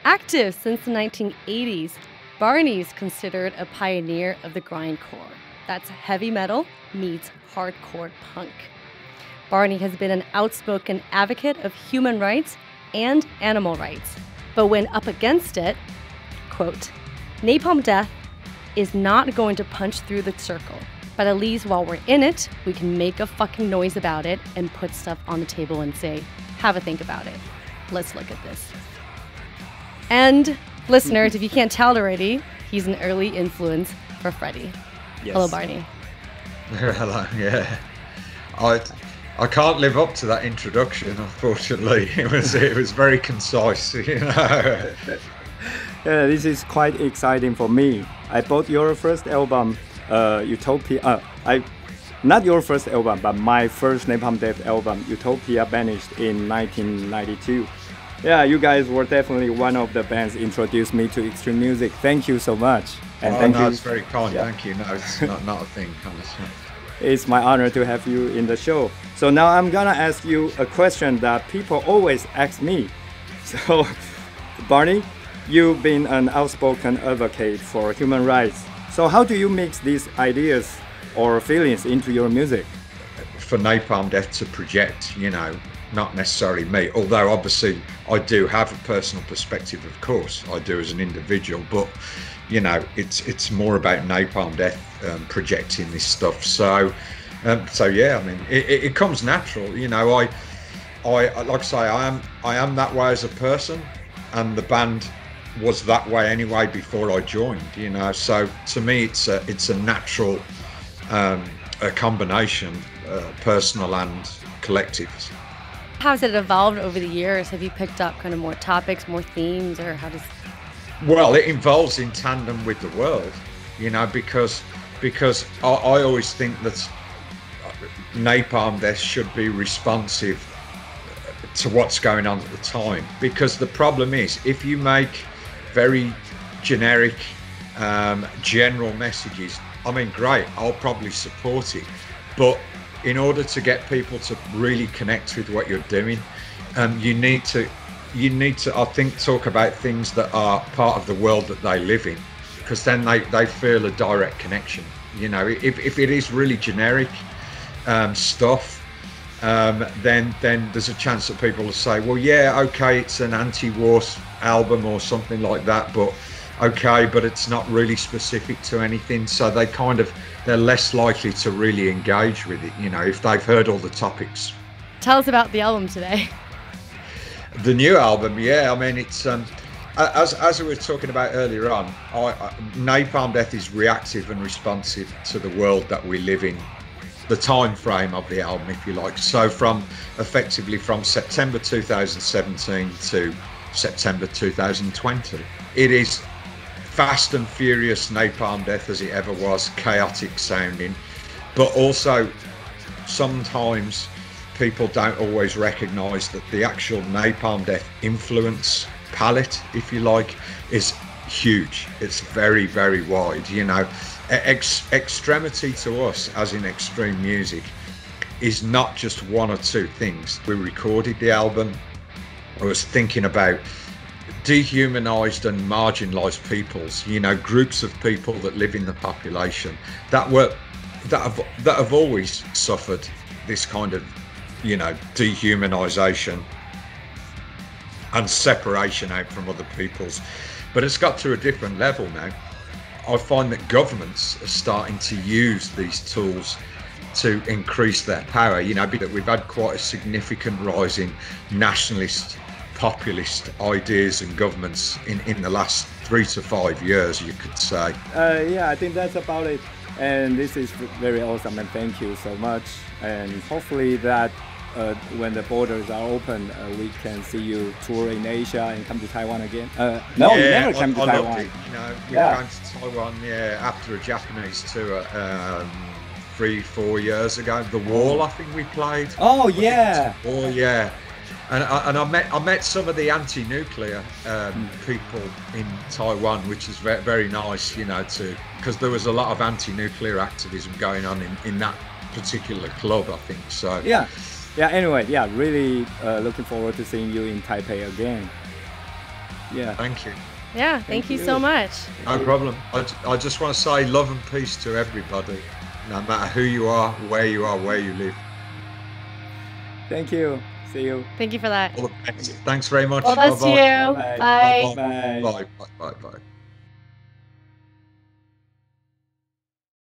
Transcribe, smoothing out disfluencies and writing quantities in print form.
Active since the 1980s, Barney is considered a pioneer of the grindcore. That's heavy metal meets hardcore punk. Barney has been an outspoken advocate of human rights and animal rights. But when up against it, quote, napalm death is not going to punch through the circle. But at least while we're in it, we can make a fucking noise about it and put stuff on the table and say, have a think about it. Let's look at this. And listeners, if you can't tell already, he's an early influence for Freddie. Yes. Hello, Barney. Hello, yeah. I can't live up to that introduction, unfortunately. It was very concise, you know. Yeah, this is quite exciting for me. I bought your first album, Utopia. Not your first album, but my first Napalm Death album, Utopia, banished in 1992. Yeah, you guys were definitely one of the bands introduced me to extreme music. Thank you so much. And thank you. It's very kind. Yeah. Thank you. No, it's not a thing, honestly. It's my honor to have you in the show. So now I'm gonna ask you a question that people always ask me. So, Barney, you've been an outspoken advocate for human rights. So how do you mix these ideas or feelings into your music? For Napalm Death to project, you know, not necessarily me, although obviously I do have a personal perspective, of course, I do as an individual, but you know, it's more about Napalm Death projecting this stuff. So yeah, I mean, it comes natural, you know. I like I say, I am that way as a person, and the band was that way anyway before I joined, you know. So to me, it's a natural a combination, personal and collective. How has it evolved over the years? Have you picked up kind of more topics, more themes, or how does? Well, it evolves in tandem with the world, you know, because I always think that Napalm Death should be responsive to what's going on at the time. Because the problem is, if you make very generic, general messages, I mean, great, I'll probably support it, but in order to get people to really connect with what you're doing, you need to, I think, talk about things that are part of the world that they live in, because then they feel a direct connection. You know, if it is really generic stuff, then there's a chance that people will say, well, yeah, okay, it's an anti-war album or something like that, but okay, but it's not really specific to anything. So they're less likely to really engage with it, you know, if they've heard all the topics. Tell us about the album today. The new album, yeah, I mean, it's as we were talking about earlier on, Napalm Death is reactive and responsive to the world that we live in, the time frame of the album, if you like. So effectively from September 2017 to September 2020, it is fast and furious Napalm Death as it ever was, chaotic sounding, but also sometimes people don't always recognize that the actual Napalm Death influence palette, if you like, is huge. It's very, very wide, you know. Extremity to us, as in extreme music, is not just one or two things. We recorded the album, I was thinking about dehumanized and marginalized peoples, you know, groups of people that live in the population that have always suffered this kind of, you know, dehumanization and separation out from other peoples. But it's got to a different level now. I find that governments are starting to use these tools to increase their power, you know, because we've had quite a significant rise in nationalist, populist ideas and governments in the last 3 to 5 years, you could say. Yeah, I think that's about it. And this is very awesome, and thank you so much. And hopefully that when the borders are open, we can see you tour in Asia and come to Taiwan again. No, you never came to Taiwan. It, you know, we came to Taiwan, yeah, after a Japanese tour 3-4 years ago. The Wall, I think we played. Oh yeah. Oh yeah. And I met some of the anti-nuclear people in Taiwan, which is very, very nice, you know, because there was a lot of anti-nuclear activism going on in that particular club, I think. So yeah. Anyway, yeah, really looking forward to seeing you in Taipei again. Yeah. Thank you. Yeah, thank you so much. No problem. I just want to say love and peace to everybody, no matter who you are, where you live. Thank you. See you. Thank you for that. All the best. Thanks very much. Well, bless Bye-bye. you. Bye. Bye. Bye. Bye. Bye. Bye. Bye.